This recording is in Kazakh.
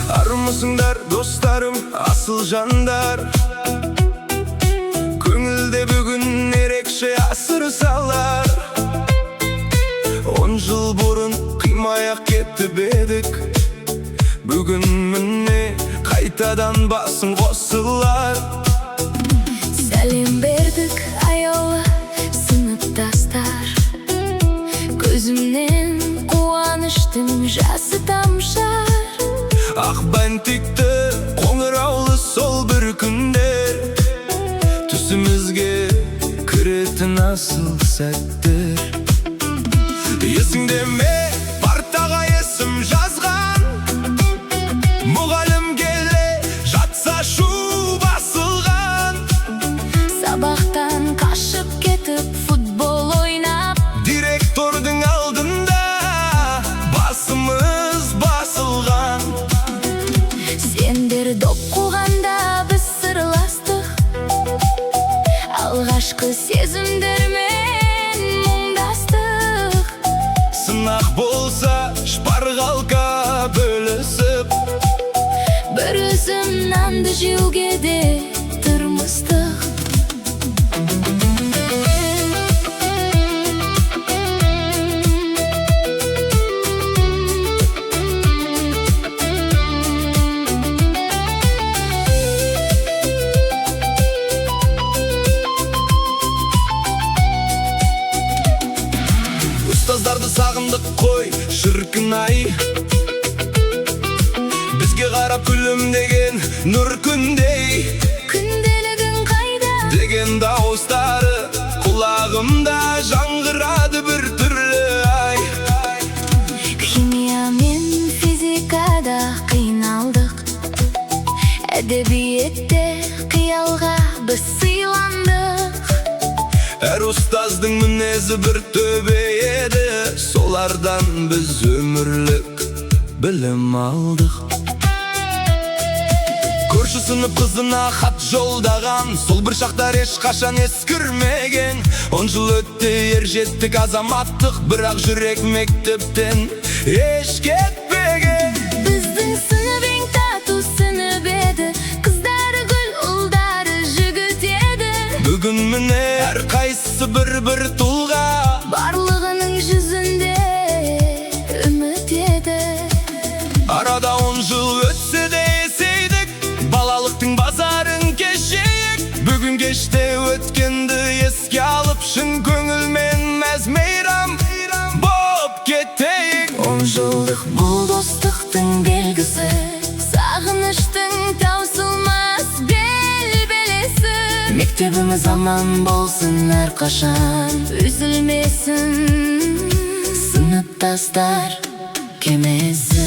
Armısınдар dostlarım, asıl jandar. Көңілде бүгін ерекше асыр салар. 10 жыл бұрын қимай-ақ кетіп едік, бүгін міне қайтадан басым қосылар. Сәлем бердік аяулы сыныптастар, көзімнен қуаныштың жасы тамшар. Ақ бәнтекті қоңыраулы сол бір күндер, түсімізге кіретін асыл сәттер. Есіңде ме партаға есім жазған, мұғалім келе жатса шу басылған. Сабақтан қашып кетіп футбол ойнап, Директордың алдында басымыз басылған. сендер доп қуғанда біз сырластық, алғашқы сезімдермен мұңдастық. Сынақ болса шпаргалка бөлісіп, Бір үзім нанды жеуге де тырмыстық. Ұстаздарды сағындық қой, шіркін-ай. Бізге қарап күлімдеген нұр күндей, Күнделігің қайда? деген дауыстары құлағымда жаңғырады бір түрлі. Ай, Химия мен физикада қиналдық, әдебиетте қиялға біз сыйландық. әр ұстаздың мінезі бір төбе еді, солардан біз өмірлік білім алдық. Көрші сынып қызына хат жолдаған, сол бір шақтар ешқашан ескірмеген. 10 жыл өтті, ер жеттік азаматтық, бірақ жүрек мектептен еш кетпеген. Біздің сынып ең тату сынып еді, қыздары гүл, ұлдары жігіт еді. Бүгін міне әр қайсысы бір тұлға, Барлығының жүзінде үміт еді. арада 10 жыл өтсе де есейдік, балалықтың базарын кешейік. Бүгін кеште өткенді еске алып, шын көңілмен мәз-мейрам боп кетейік. 10 жылдық бұл достықтың белгісі, сағыныштың таусылмас белесі. Мектебіміз аман болсын әрқашан, үзілмесін сыныптастар кемесі.